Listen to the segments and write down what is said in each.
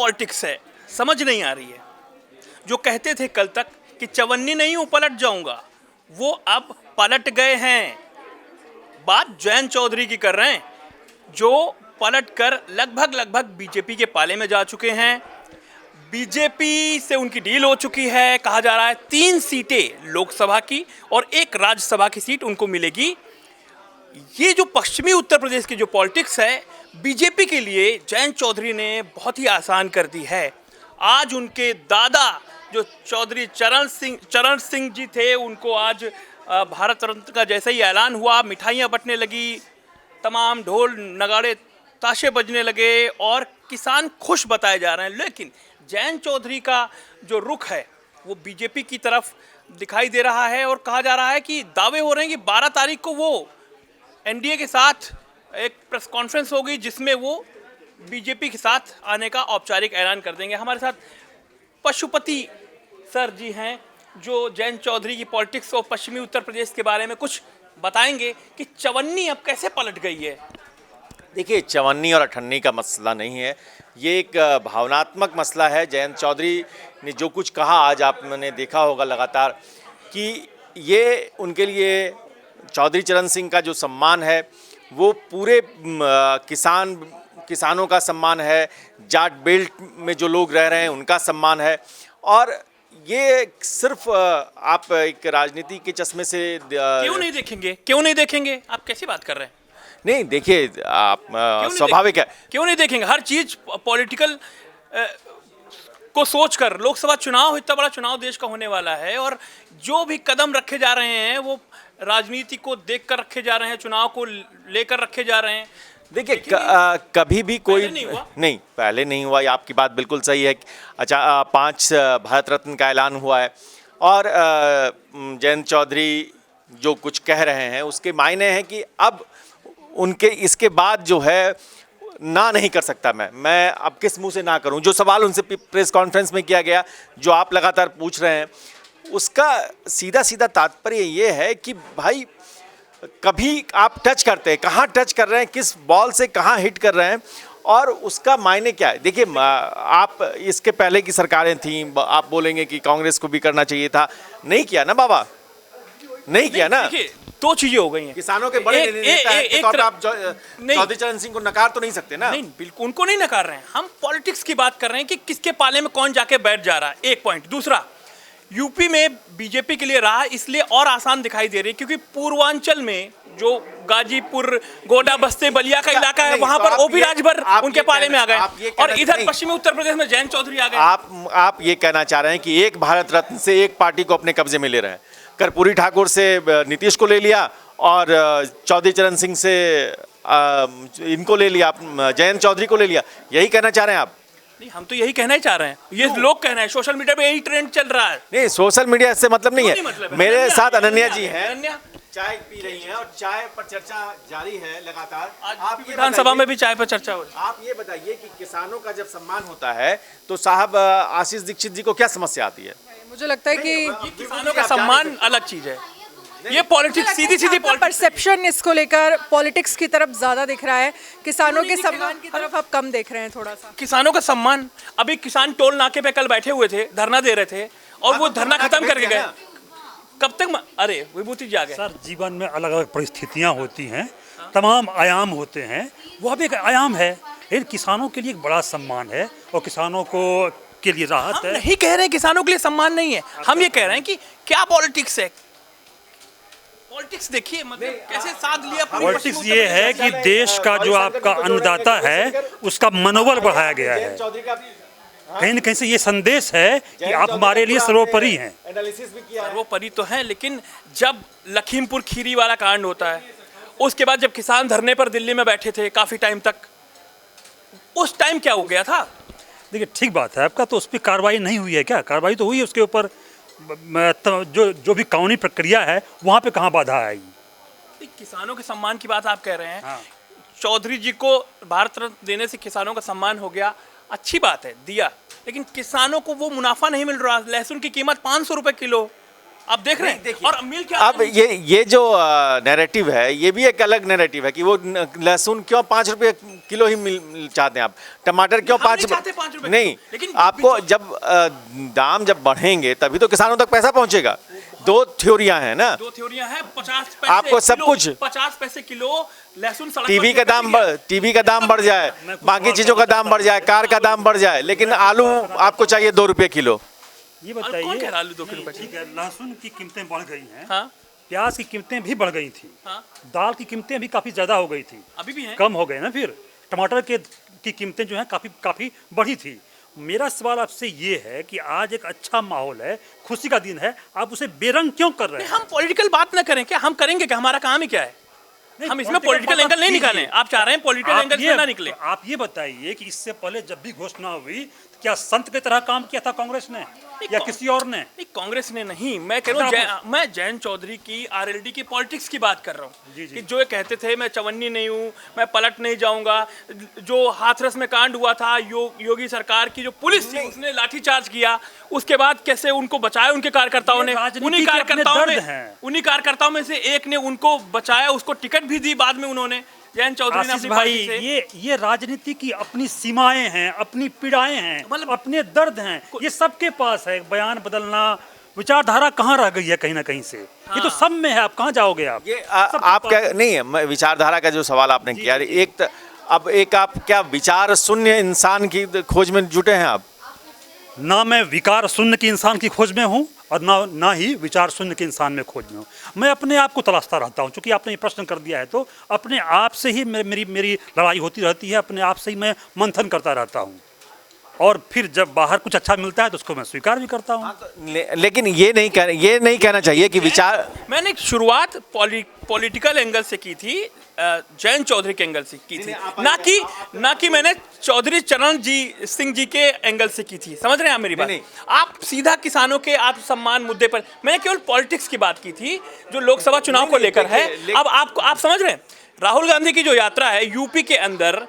Politics है समझ नहीं आ रही है। जो कहते थे कल तक कि चवन्नी नहीं हूं पलट जाऊंगा, वो अब पलट गए हैं। बात जयंत चौधरी की कर रहे हैं, जो पलट कर लगभग बीजेपी के पाले में जा चुके हैं। बीजेपी से उनकी डील हो चुकी है। कहा जा रहा है 3 सीटें लोकसभा की और 1 राज्यसभा की सीट उनको मिलेगी। ये जो पश्चिमी उत्तर प्रदेश की जो पॉलिटिक्स है, बीजेपी के लिए जयंत चौधरी ने बहुत ही आसान कर दी है। आज उनके दादा जो चौधरी चरण सिंह जी थे, उनको आज भारत रत्न का जैसे ही ऐलान हुआ, मिठाइयाँ बंटने लगी, तमाम ढोल नगाड़े ताशे बजने लगे और किसान खुश बताए जा रहे हैं। लेकिन जयंत चौधरी का जो रुख है वो बीजेपी की तरफ दिखाई दे रहा है और कहा जा रहा है कि दावे हो रहे हैं कि 12 तारीख को वो एनडीए के साथ एक प्रेस कॉन्फ्रेंस होगी जिसमें वो बीजेपी के साथ आने का औपचारिक ऐलान कर देंगे। हमारे साथ पशुपति सर जी हैं जो जयंत चौधरी की पॉलिटिक्स और पश्चिमी उत्तर प्रदेश के बारे में कुछ बताएंगे कि चवन्नी अब कैसे पलट गई है। देखिए, चवन्नी और अठन्नी का मसला नहीं है, ये एक भावनात्मक मसला है। जयंत चौधरी ने जो कुछ कहा, आज आपने देखा होगा लगातार कि ये उनके लिए चौधरी चरण सिंह का जो सम्मान है वो पूरे किसानों का सम्मान है, जाट बेल्ट में जो लोग रह रहे हैं उनका सम्मान है। और ये सिर्फ आप एक राजनीति के चश्मे से क्यों नहीं देखेंगे आप कैसी बात कर रहे हैं? नहीं, देखिए, आप स्वाभाविक है, क्यों नहीं देखेंगे? हर चीज पॉलिटिकल को सोचकर, लोकसभा चुनाव, इतना बड़ा चुनाव देश का होने वाला है और जो भी कदम रखे जा रहे हैं वो राजनीति को देखकर रखे जा रहे हैं, चुनाव को लेकर रखे जा रहे हैं। देखिए, कभी भी कोई नहीं पहले नहीं हुआ, ये आपकी बात बिल्कुल सही है। अच्छा, 5 भारत रत्न का ऐलान हुआ है और जयंत चौधरी जो कुछ कह रहे हैं उसके मायने हैं कि अब उनके इसके बाद जो है ना नहीं कर सकता मैं अब किस मुंह से ना करूं। जो सवाल उनसे प्रेस कॉन्फ्रेंस में किया गया, जो आप लगातार पूछ रहे हैं, उसका सीधा तात्पर्य ये है कि भाई कभी आप टच करते हैं, कहाँ टच कर रहे हैं, किस बॉल से कहाँ हिट कर रहे हैं और उसका मायने क्या है। देखिए, आप इसके पहले की सरकारें थीं, आप बोलेंगे कि कांग्रेस को भी करना चाहिए था, नहीं किया ना बाबा, नहीं किया ना। देखिए, 2 चीजें हो गई हैं। किसानों के बड़े नेता हैं तो आप चौधरी चरण सिंह को नकार तो नहीं सकते ना। नहीं, बिल्कुल उनको नहीं नकार रहे हैं, हम पॉलिटिक्स की बात कर रहे हैं कि किसके पाले में कौन जाके बैठ जा रहा है। एक पॉइंट। दूसरा, यूपी में बीजेपी के लिए रहा इसलिए और आसान दिखाई दे रही है क्योंकि पूर्वांचल में जो गाजीपुर, गोंडा, बस्ती, बलिया का इलाका है, वहां पर ओपी राजभर उनके पाले में आ गए और इधर पश्चिमी उत्तर प्रदेश में जयंत चौधरी आ गए। आप ये कहना चाह रहे हैं कि एक भारत रत्न से एक पार्टी को अपने कब्जे में ले रहे हैं। कर्पूरी ठाकुर से नीतीश को ले लिया और चौधरी चरण सिंह से इनको ले लिया, जयंत चौधरी को ले लिया, यही कहना चाह रहे हैं आप? नहीं, हम तो यही कहना ही चाह रहे हैं, ये लोग कहना है, सोशल मीडिया पे यही ट्रेंड चल रहा है। नहीं, सोशल मीडिया से मतलब नहीं है। मतलब मेरे साथ अनन्या जी हैं, चाय पी रही हैं और चाय पर चर्चा जारी है लगातार। आप विधानसभा में भी चाय पर चर्चा हो रही है। आप ये बताइए कि किसानों का जब सम्मान होता है तो साहब आशीष दीक्षित जी को क्या समस्या आती है? मुझे लगता है कि किसानों का सम्मान अलग चीज है, ये पॉलिटिक्स सीधी परसेप्शन इसको लेकर पॉलिटिक्स की तरफ ज्यादा दिख रहा है, किसानों के सम्मान की तरफ आप कम देख रहे हैं थोड़ा सा। किसानों का सम्मान, अभी किसान टोल नाके पे कल बैठे हुए थे, धरना दे रहे थे और वो धरना खत्म करके गए। कब तक अरे विभूति जी आ गए। सर, जीवन में अलग अलग परिस्थितियां होती हैं, तमाम आयाम होते हैं, वह भी एक आयाम है, लेकिन किसानों के लिए एक बड़ा सम्मान है और किसानों को के लिए राहत हम है। नहीं कह रहे हैं किसानों के लिए सम्मान नहीं है, हम ये कह रहे हैं कि क्या पॉलिटिक्स है। पॉलिटिक्स देखिए, मतलब कैसे साध लिया। पॉलिटिक्स ये है कि देश का जो आपका अन्नदाता है उसका मनोबल बढ़ाया गया है। कहीं न कहीं से ये संदेश है कि आप हमारे लिए सर्वोपरि हैं। सर्वोपरि तो है, लेकिन जब लखीमपुर खीरी वाला कांड होता है, उसके बाद जब किसान धरने पर दिल्ली में बैठे थे काफी टाइम तक, उस टाइम क्या हो गया था? देखिए, ठीक बात है आपका, तो उस पर कार्रवाई नहीं हुई है क्या? कार्रवाई तो हुई है उसके ऊपर, जो भी कानूनी प्रक्रिया है वहाँ पे कहाँ बाधा आएगी? किसानों के सम्मान की बात आप कह रहे हैं। हाँ। चौधरी जी को भारत रत्न देने से किसानों का सम्मान हो गया, अच्छी बात है, दिया, लेकिन किसानों को वो मुनाफा नहीं मिल रहा। लहसुन की कीमत 500 रुपए किलो, आप देख रहे हैं। और मिल क्या अब ये जो नैरेटिव है, ये भी एक अलग नैरेटिव है कि वो लहसुन क्यों 5 रुपए किलो ही मिल चाहते हैं आप, टमाटर क्यों हम नहीं 5 चाहते 5 रुपए नहीं, किलो, लेकिन आपको जब दाम जब बढ़ेंगे तभी तो किसानों तक पैसा पहुंचेगा। दो थ्योरियां हैं ना, दो थ्योरियां हैं। 50 पैसे आपको सब किलो, कुछ 50 पैसे किलो लहसुन सड़क टीवी पर का टीवी का दाम बढ़ जाए, बाकी चीजों का दाम बढ़ जाए, कार का दाम बढ़ जाए, लेकिन आलू आपको चाहिए 2 रुपए किलो। ये कौन बताइए, कह रहा आलू 2 रुपए? ठीक है, लहसुन की कीमतें बढ़ गई हैं, हाँ प्याज की कीमतें भी बढ़ गई थी, हाँ दाल की कीमतें भी काफ़ी ज़्यादा हो गई थी, अभी भी हैं। कम हो गए ना, फिर टमाटर की कीमतें जो हैं काफ़ी बढ़ी थी। मेरा सवाल आपसे ये है कि आज एक अच्छा माहौल है, खुशी का दिन है, आप उसे बेरंग क्यों कर रहे हैं? हम पॉलिटिकल बात ना करें क्या? हम करेंगे क्या? हमारा काम ही क्या है? हम इसमें पॉलिटिकल एंगल नहीं निकालें। आप चाह रहे हैं पॉलिटिकल एंगल से ना निकले। आप ये बताइए कि इससे पहले जब भी घोषणा हुई तो क्या संत की तरह काम किया था कांग्रेस ने या किसी और ने? नहीं, कांग्रेस ने नहीं। मैं कह रहा हूँ, मैं जयंत चौधरी की आरएलडी की पॉलिटिक्स की बात कर रहा हूँ कि जो ये कहते थे मैं चवन्नी नहीं हूँ, मैं पलट नहीं जाऊंगा। जो हाथरस में कांड हुआ था, योगी सरकार की जो पुलिस थी उसने लाठीचार्ज किया, उसके बाद कैसे उनको बचाया उनके कार्यकर्ताओं ने। उन्हीं कार्यकर्ताओं में से एक ने उनको बचाया, उसको टिकट भी दी बाद में उन्होंने, जयंत चौधरी ने अपनी पार्टी से। ये राजनीति की अपनी सीमाएं हैं, अपनी पीड़ाएं हैं, मतलब अपने दर्द हैं, ये सबके पास है। बयान बदलना, विचारधारा कहाँ रह गई है कहीं ना कहीं से? ये तो सब में है, आप कहाँ जाओगे? आप ये आप क्या नहीं है, विचारधारा का जो सवाल आपने किया, अब आप क्या विचार शून्य इंसान की खोज में जुटे हैं आप? ना मैं विकार शून्य की इंसान की खोज में हूँ और ना ही विचार शून्य के इंसान में खोज में हूँ। मैं अपने आप को तलाशता रहता हूँ। चूंकि आपने ये प्रश्न कर दिया है तो अपने आप से ही मेरी लड़ाई होती रहती है, अपने आप से ही मैं मंथन करता रहता हूँ, और फिर जब बाहर कुछ अच्छा मिलता है तो उसको मैं स्वीकार भी करता हूँ। लेकिन ये नहीं कहना चाहिए कि विचार। मैंने शुरुआत पॉलिटिकल एंगल से की थी, जयंत चौधरी के एंगल से की थी, ना कि मैंने चौधरी चरण सिंह जी के एंगल से की थी। समझ रहे हैं आप मेरी बात? आप सीधा किसानों के आत्मसम्मान मुद्दे पर, मैंने केवल पॉलिटिक्स की बात की थी जो लोकसभा चुनाव को लेकर है। अब आप समझ रहे हैं, राहुल गांधी की जो यात्रा है यूपी के अंदर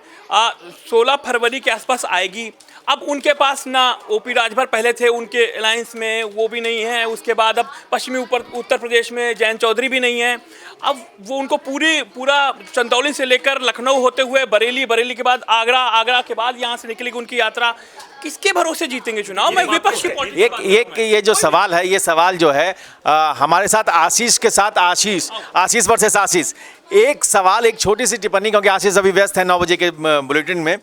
16 फरवरी के आसपास आएगी। अब उनके पास ना ओपी राजभर पहले थे उनके अलायंस में, वो भी नहीं है। उसके बाद अब पश्चिमी उत्तर प्रदेश में जयंत चौधरी भी नहीं है। अब वो उनको पूरा चंदौली से लेकर लखनऊ होते हुए बरेली के बाद आगरा के बाद यहाँ से निकलेगी उनकी यात्रा। किसके भरोसे जीतेंगे चुनाव? मैं विपक्ष की पॉलिटिक्स ये जो सवाल है, ये सवाल जो है हमारे साथ आशीष के साथ आशीष वर्सेस आशीष। एक सवाल, एक छोटी सी टिप्पणी, क्योंकि आशीष अभी व्यस्त है 9 बजे के बुलेटिन में।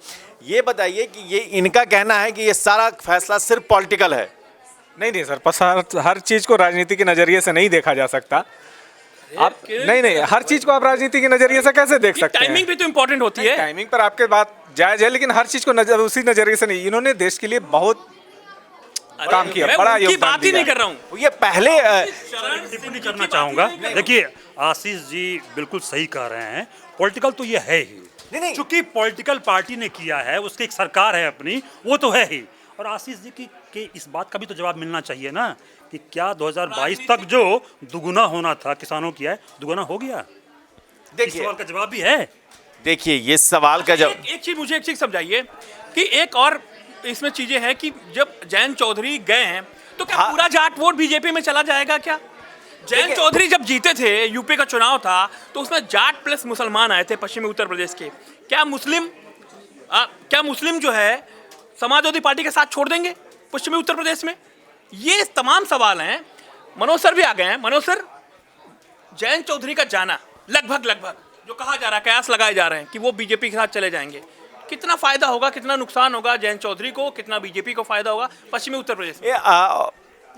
ये बताइए कि ये इनका कहना है कि ये सारा फैसला सिर्फ पॉलिटिकल है। नहीं सर, बस हर चीज़ को राजनीति के नज़रिए से नहीं देखा जा सकता। आप नहीं, हर चीज़ को आप राजनीति के नज़रिए से कैसे देख सकते हैं? टाइमिंग भी तो इम्पोर्टेंट होती है। टाइमिंग पर आपके बात जायज़ है, लेकिन हर चीज़ को उसी नज़रिए से नहीं। इन्होंने देश के लिए बहुत काम किया, बड़ा योगदान बात ही नहीं कर रहा हूँ। ये पहले टिप्पणी करना चाहूँगा। देखिए, आशीष जी बिल्कुल सही कह रहे हैं, पॉलिटिकल तो ये है ही। नहीं। चूंकि पॉलिटिकल पार्टी ने किया है, उसकी एक सरकार है अपनी, वो तो है ही। और आशीष जी की इस बात का भी तो जवाब मिलना चाहिए ना कि क्या 2022 तक जो दुगुना होना था किसानों की है, दुगुना हो गया? इस सवाल का जवाब भी है। देखिए, ये सवाल का जवाब, मुझे एक चीज समझाइए कि एक और इसमें चीजें हैं कि जब जयंत चौधरी गए हैं तो क्या पूरा जाट वोट बीजेपी में चला जाएगा क्या? जयंत चौधरी जब जीते थे, यूपी का चुनाव था, तो उसमें जाट प्लस मुसलमान आए थे पश्चिमी उत्तर प्रदेश के। क्या मुस्लिम जो है समाजवादी पार्टी के साथ छोड़ देंगे पश्चिमी उत्तर प्रदेश में? ये तमाम सवाल हैं। मनोज सर भी आ गए हैं। मनोज सर, जयंत चौधरी का जाना लगभग जो कहा जा रहा है, कयास लगाए जा रहे हैं कि वो बीजेपी के साथ चले जाएंगे, कितना फायदा होगा, कितना नुकसान होगा जयंत चौधरी को, कितना बीजेपी को फायदा होगा पश्चिमी उत्तर प्रदेश में?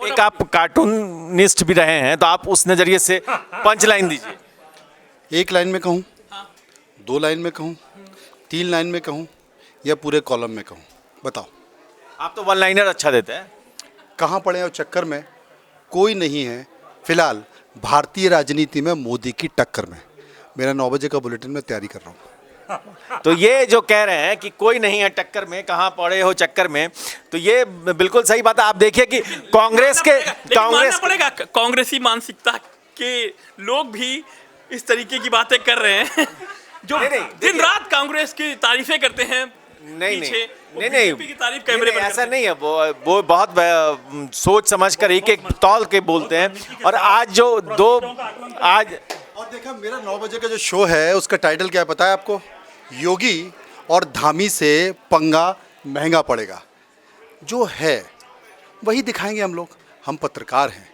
एक आप कार्टूनिस्ट भी रहे हैं, तो आप उस नजरिए से पंच लाइन दीजिए। एक लाइन में कहूँ, 2 लाइन में कहूँ, 3 लाइन में कहूँ या पूरे कॉलम में कहूँ? बताओ। आप तो 1 लाइनर अच्छा देते हैं। कहाँ पड़े हैं? चक्कर में कोई नहीं है फिलहाल भारतीय राजनीति में मोदी की टक्कर में। मेरा 9 बजे का बुलेटिन में तैयारी कर रहा हूँ। तो ये जो कह रहे हैं कि कोई नहीं है टक्कर में, कहाँ पड़े हो चक्कर में, तो ये बिल्कुल सही बात है। आप देखिए कि कांग्रेस पड़ेगा, कांग्रेसी मानसिकता के लोग भी इस तरीके की बातें कर रहे हैं जो दिन रात कांग्रेस की तारीफें करते हैं। नहीं नहीं पीछे वो नहीं नहीं बीजेपी की तारीफ कैमरे पर ऐसा करते नहीं है। वो बहुत सोच समझ कर एक एक तौल के बोलते हैं। और आज जो दो आज और देखा मेरा 9 बजे का जो शो है उसका टाइटल क्या है पता है आपको? योगी और धामी से पंगा महंगा पड़ेगा। जो है वही दिखाएंगे हम लोग। हम पत्रकार हैं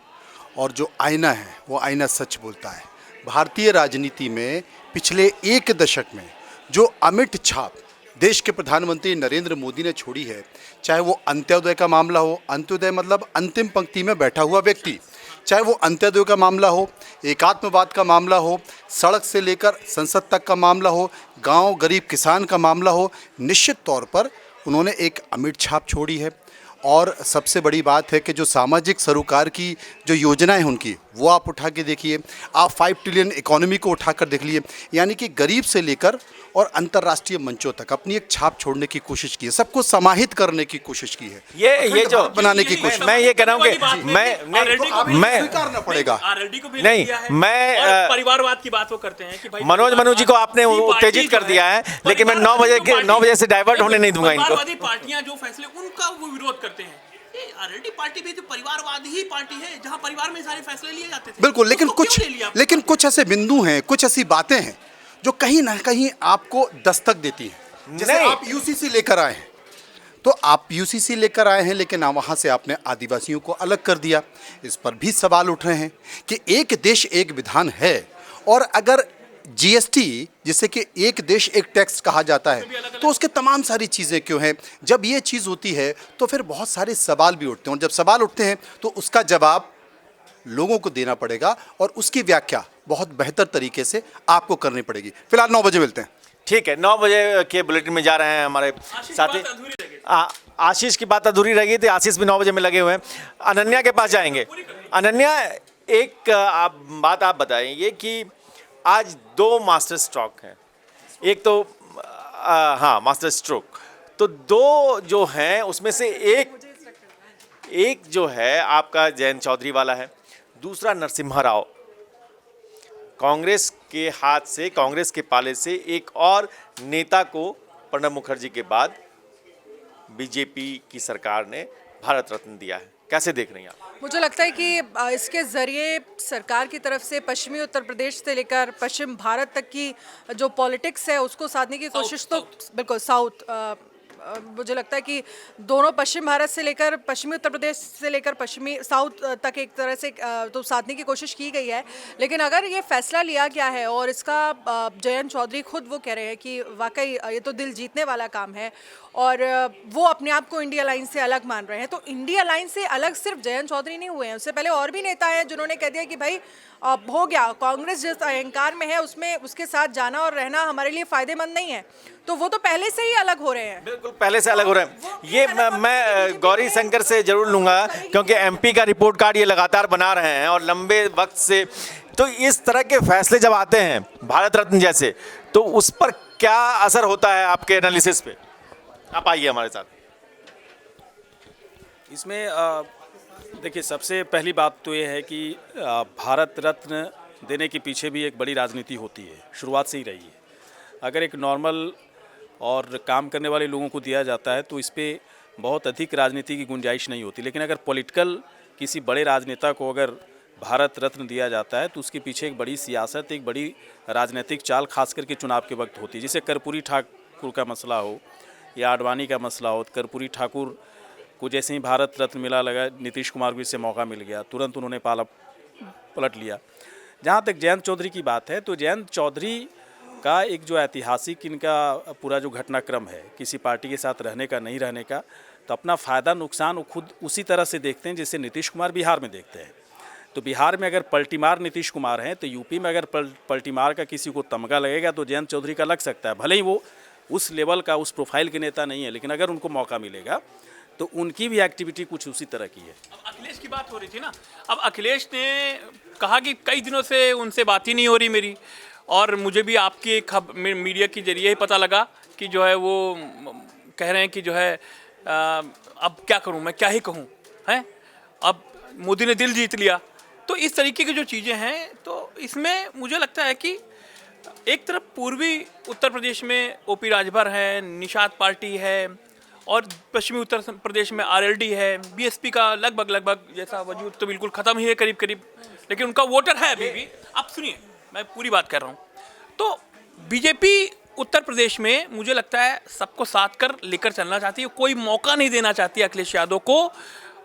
और जो आईना है वो आईना सच बोलता है। भारतीय राजनीति में पिछले एक दशक में जो अमिट छाप देश के प्रधानमंत्री नरेंद्र मोदी ने छोड़ी है, चाहे वो अंत्योदय का मामला हो, अंत्योदय मतलब अंतिम पंक्ति में बैठा हुआ व्यक्ति, चाहे वो अंत्योदय का मामला हो, एकात्मवाद का मामला हो, सड़क से लेकर संसद तक का मामला हो, गांव गरीब किसान का मामला हो, निश्चित तौर पर उन्होंने एक अमिट छाप छोड़ी है। और सबसे बड़ी बात है कि जो सामाजिक सरोकार की जो योजनाएं हैं उनकी वो आप उठा के देखिए। आप 5 ट्रिलियन इकोनॉमी को उठाकर देख लिए, यानी कि गरीब से लेकर और अंतर्राष्ट्रीय मंचों तक अपनी एक छाप छोड़ने की कोशिश की है, सबको समाहित करने की कोशिश की है, ये जो बनाने की कोशिश। मैं ये कह रहा हूँ कि मैं स्वीकारना पड़ेगा। आरएलडी को भी नहीं, दिया है। मैं, और परिवारवाद की बात वो करते हैं कि भाई मनोज मनु जी को आपने परिवारवादी उत्तेजित पार्टी कर जो दिया है, लेकिन मैं 9 बजे से डाइवर्ट होने नहीं दूंगा इनको। परिवारवादी पार्टियां जो फैसले उनका वो विरोध करते हैं। ये आरएलडी पार्टी भी तो परिवारवाद ही पार्टी है जहां परिवार में सारे फैसले लिए जाते थे। बिल्कुल, लेकिन उसको क्यों ले लिया? लेकिन कुछ ऐसे बिंदु हैं, कुछ ऐसी बातें हैं जो कहीं ना कहीं आपको दस्तक देती हैं। जैसे नहीं। आप यूसीसी लेकर आए हैं, तो आप यूसीसी लेकर आए हैं, लेकिन वहाँ से आपने आदिवासियों को अलग कर दिया। इस पर भी सवाल उठ रहे हैं कि एक देश एक विधान है, और अगर जीएसटी जिसे कि एक देश एक टैक्स कहा जाता है, तो उसके तमाम सारी चीज़ें क्यों हैं? जब ये चीज़ होती है तो फिर बहुत सारे सवाल भी उठते हैं, और जब सवाल उठते हैं तो उसका जवाब लोगों को देना पड़ेगा और उसकी व्याख्या बहुत बेहतर तरीके से आपको करनी पड़ेगी। फिलहाल 9 बजे मिलते हैं। ठीक है, 9 बजे के बुलेटिन में जा रहे हैं हमारे साथी। आशीष की बात अधूरी रह गई थी, आशीष भी 9 बजे में लगे हुए हैं। अनन्या के पास जाएंगे। अनन्या, एक बात आप बताइए कि आज 2 मास्टर स्ट्रोक हैं। एक तो हाँ मास्टर स्ट्रोक, तो 2 जो हैं उसमें से एक जो है आपका जयंत चौधरी वाला है, दूसरा नरसिम्हा राव। कांग्रेस के हाथ से, कांग्रेस के पाले से एक और नेता को प्रणब मुखर्जी के बाद बीजेपी की सरकार ने भारत रत्न दिया है। कैसे देख रही हैं आप? मुझे लगता है कि इसके ज़रिए सरकार की तरफ से पश्चिमी उत्तर प्रदेश से लेकर पश्चिम भारत तक की जो पॉलिटिक्स है उसको साधने की कोशिश तो बिल्कुल मुझे लगता है कि दोनों पश्चिम भारत से लेकर पश्चिमी उत्तर प्रदेश से लेकर पश्चिमी साउथ तक एक तरह से तो साधने की कोशिश की गई है। लेकिन अगर ये फैसला लिया गया है और इसका जयंत चौधरी खुद वो कह रहे हैं कि वाकई ये तो दिल जीतने वाला काम है, और वो अपने आप को इंडिया अलायंस से अलग मान रहे हैं, तो इंडिया अलायंस से अलग सिर्फ जयंत चौधरी नहीं हुए हैं, उससे पहले और भी नेता हैं जिन्होंने कह दिया कि भाई हो गया, कांग्रेस जिस अहंकार में है उसमें उसके साथ जाना और रहना हमारे लिए फायदेमंद नहीं है, तो वो तो पहले से ही अलग हो रहे हैं। बिल्कुल पहले से अलग हो रहे हैं। ये मैं गौरी शंकर से जरूर लूंगा, क्योंकि एमपी का रिपोर्ट कार्ड ये लगातार बना रहे हैं और लंबे वक्त से। तो इस तरह के फैसले जब आते हैं भारत रत्न जैसे, तो उस पर क्या असर होता है आपके एनालिसिस पे? आप आइए हमारे साथ। इसमें देखिए, सबसे पहली बात तो ये है कि भारत रत्न देने के पीछे भी एक बड़ी राजनीति होती है, शुरुआत से ही रही है। अगर एक नॉर्मल और काम करने वाले लोगों को दिया जाता है तो इस पर बहुत अधिक राजनीति की गुंजाइश नहीं होती, लेकिन अगर पॉलिटिकल किसी बड़े राजनेता को अगर भारत रत्न दिया जाता है तो उसके पीछे एक बड़ी सियासत, एक बड़ी राजनीतिक चाल खास करके चुनाव के वक्त होती है। जैसे कर्पूरी ठाकुर का मसला हो या आडवाणी का मसला हो, कर्पूरी ठाकुर को जैसे ही भारत रत्न मिला, लगा नीतीश कुमार को इससे मौका मिल गया, तुरंत उन्होंने पलट लिया। जहाँ तक जयंत चौधरी की बात है, तो जयंत चौधरी का एक जो ऐतिहासिक इनका पूरा जो घटनाक्रम है किसी पार्टी के साथ रहने का नहीं रहने का, तो अपना फ़ायदा नुकसान वो खुद उसी तरह से देखते हैं जैसे नीतीश कुमार बिहार में देखते हैं। तो बिहार में अगर पलटीमार नीतीश कुमार हैं, तो यूपी में अगर पलटीमार का किसी को तमगा लगेगा तो जयंत चौधरी का लग सकता है। भले ही वो उस लेवल का, उस प्रोफाइल के नेता नहीं है, लेकिन अगर उनको मौका मिलेगा तो उनकी भी एक्टिविटी कुछ उसी तरह की है। अब अखिलेश की बात हो रही थी ना, अब अखिलेश ने कहा कि कई दिनों से उनसे बात ही नहीं हो रही मेरी, और मुझे भी आपकी मीडिया के जरिए ही पता लगा कि जो है वो कह रहे हैं कि जो है अब क्या करूं, मैं क्या ही कहूं, हैं अब मोदी ने दिल जीत लिया। तो इस तरीके की जो चीज़ें हैं, तो इसमें मुझे लगता है कि एक तरफ पूर्वी उत्तर प्रदेश में ओपी राजभर है, निषाद पार्टी है, और पश्चिमी उत्तर प्रदेश में आरएलडी है। बीएसपी का लगभग जैसा वजूद तो बिल्कुल ख़त्म ही है करीब, लेकिन उनका वोटर है अभी भी। आप सुनिए, मैं पूरी बात कर रहा हूँ। तो बीजेपी उत्तर प्रदेश में मुझे लगता है सबको साथ कर लेकर चलना चाहती है, कोई मौका नहीं देना चाहती अखिलेश यादव को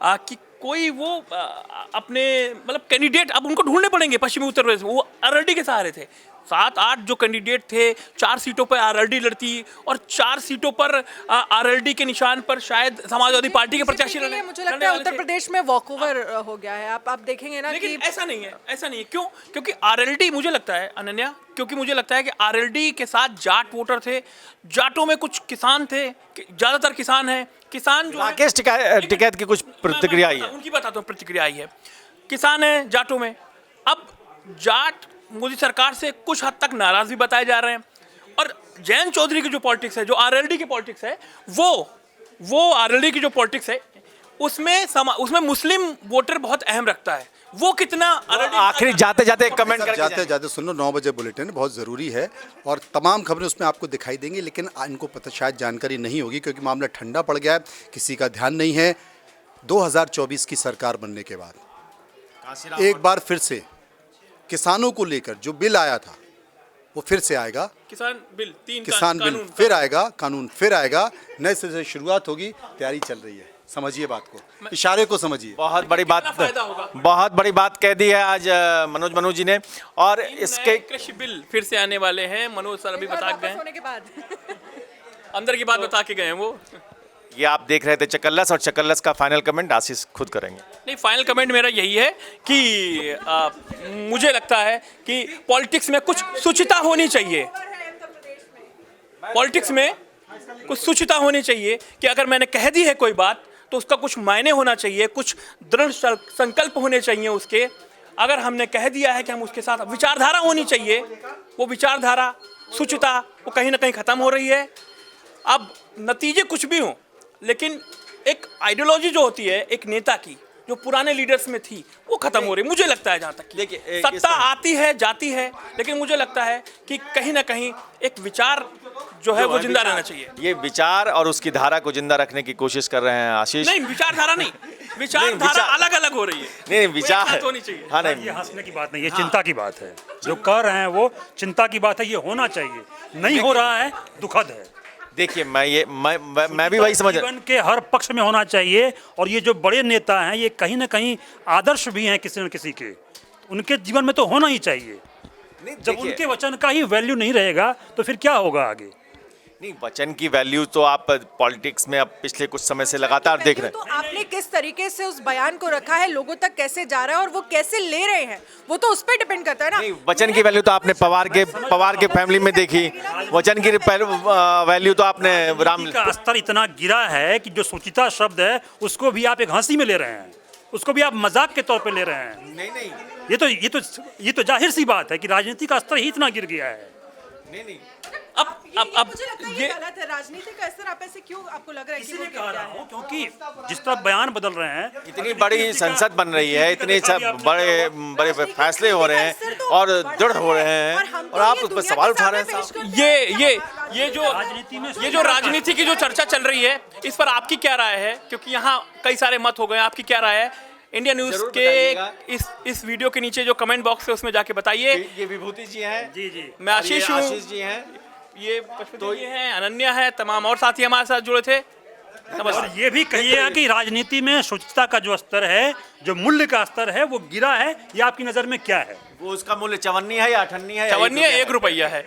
कि कोई वो अपने मतलब कैंडिडेट अब उनको ढूंढने पड़ेंगे पश्चिमी उत्तर प्रदेश में। वो आरएलडी के सहारे थे, 7-8 जो कैंडिडेट थे, 4 सीटों पर आरएलडी लड़ती और 4 सीटों पर आरएलडी के निशान पर शायद समाजवादी पार्टी के प्रत्याशी बीजेपी के लिए मुझे लगता है उत्तर प्रदेश में वॉकओवर हो गया है। आप देखेंगे ना लेकिन कि ऐसा नहीं है। क्यों? क्योंकि आरएलडी मुझे लगता है अनन्या, क्योंकि मुझे लगता है कि आरएलडी के साथ जाट वोटर थे, जाटों में कुछ किसान थे, ज़्यादातर किसान हैं। किसान जो राकेश टिकैत की कुछ प्रतिक्रिया आई है, उनकी बताता हूँ प्रतिक्रिया आई है। किसान है जाटों में, अब जाट मोदी सरकार से कुछ हद तक नाराज भी बताए जा रहे हैं। और जयंत चौधरी की जो पॉलिटिक्स है, जो आरएलडी की पॉलिटिक्स है, वो आरएलडी की जो पॉलिटिक्स है उसमें मुस्लिम वोटर बहुत अहम रखता है। वो कितना आखिरी जाते जाते कमेंट करके जाते जाते सुन लो, 9 बजे बुलेटिन बहुत ज़रूरी है और तमाम खबरें उसमें आपको दिखाई देंगी, लेकिन इनको पता शायद जानकारी नहीं होगी क्योंकि मामला ठंडा पड़ गया है, किसी का ध्यान नहीं है। 2024 की सरकार बनने के बाद एक बार फिर से किसानों को लेकर जो बिल आया था वो फिर से आएगा। किसान बिल, 3 किसान बिल फिर आएगा, कानून फिर आएगा, नए सिरे से शुरुआत होगी। तैयारी चल रही है, समझिए बात को, इशारे को समझिए। बहुत बड़ी बात कह दी है आज मनोज जी ने। और इसके कृषि बिल फिर से आने वाले हैं। मनोज सर अभी बता गए होने के बाद अंदर की बात बता के गए हैं वो। ये आप देख रहे थे चकल्लस, और चकल्लस का फाइनल कमेंट आशीष खुद करेंगे। नहीं, फाइनल कमेंट मेरा यही है कि मुझे लगता है कि पॉलिटिक्स में कुछ शुचिता होनी चाहिए। पॉलिटिक्स में कुछ शुचिता होनी चाहिए कि अगर मैंने कह दी है कोई बात तो उसका कुछ मायने होना चाहिए, कुछ दृढ़ संकल्प होने चाहिए उसके। अगर हमने कह दिया है कि हम उसके साथ, विचारधारा होनी चाहिए, वो विचारधारा शुचिता वो कहीं ना कहीं ख़त्म हो रही है। अब नतीजे कुछ भी हों, लेकिन एक आइडियोलॉजी जो होती है एक नेता की, जो पुराने लीडर्स में थी, वो खत्म हो रही मुझे लगता है। जहाँ तक देखिए, सत्ता आती है जाती है, लेकिन मुझे लगता है कि कहीं ना कहीं एक विचार जो है वो जिंदा रहना चाहिए। ये विचार और उसकी धारा को जिंदा रखने की कोशिश कर रहे हैं आशीष। नहीं, विचारधारा नहीं, विचारधारा अलग अलग हो रही है। नहीं, विचार वो एक साथ होनी चाहिए। हाँ, ये नहीं, हंसने की बात नहीं, ये चिंता की बात है। जो कर रहे हैं वो चिंता की बात है, ये होना चाहिए, नहीं हो रहा है, दुखद है। देखिए मैं भी वही समझ जीवन के हर पक्ष में होना चाहिए। और ये जो बड़े नेता हैं, ये कहीं ना कहीं आदर्श भी हैं किसी न किसी के, उनके जीवन में तो होना ही चाहिए। जब उनके वचन का ही वैल्यू नहीं रहेगा तो फिर क्या होगा आगे? नहीं, वचन की वैल्यू तो आप पॉलिटिक्स में अब पिछले कुछ समय से लगातार देख रहे हैं। तो आपने किस तरीके से उस बयान को रखा है, लोगों तक कैसे जा रहा है और वो कैसे ले रहे हैं, वो तो उस पर डिपेंड करता है ना। नहीं, वचन की वैल्यू तो आपने पवार के फैमिली में देखी, वचन की वैल्यू तो आपने राम का स्तर इतना गिरा है कि जो सुचिता शब्द है उसको भी आप एक हंसी में ले रहे हैं, उसको भी आप मजाक के तौर पे ले रहे हैं। नहीं, ये तो जाहिर सी बात है कि राजनीति का स्तर ही इतना गिर गया है। नहीं, अब मुझे लगता है ये गलत है। राजनीति का स्तर आप ऐसे क्यों, आपको लग रहा है कि वो इसलिए गिर कह गया रहा है? हूँ क्योंकि जिस तरह बयान बदल रहे हैं, इतनी बड़ी संसद बन रही है, इतने सब बड़े फैसले हो रहे हैं और दृढ़ हो रहे हैं, और आप उस पर सवाल उठा रहे हैं साहब। ये जो राजनीति की जो चर्चा चल रही है, इस पर आपकी क्या राय है? क्योंकि यहाँ कई सारे मत हो गए, आपकी क्या राय है? इंडिया न्यूज़ के इस वीडियो के नीचे जो कमेंट बॉक्स है उसमें जाके बताइए। ये विभूति जी हैं, जी मैं आशीष हूँ, आशीष जी हैं, ये पशुपति जी हैं, अनन्या है, तमाम और साथी हमारे साथ जुड़े थे। और ये भी कहिएगा कि राजनीति में शुचिता का जो स्तर है, जो मूल्य का स्तर है, वो गिरा है। ये आपकी नज़र में क्या है? वो उसका मूल्य 54 है या 58 है? चवन्नी 1 रुपया है।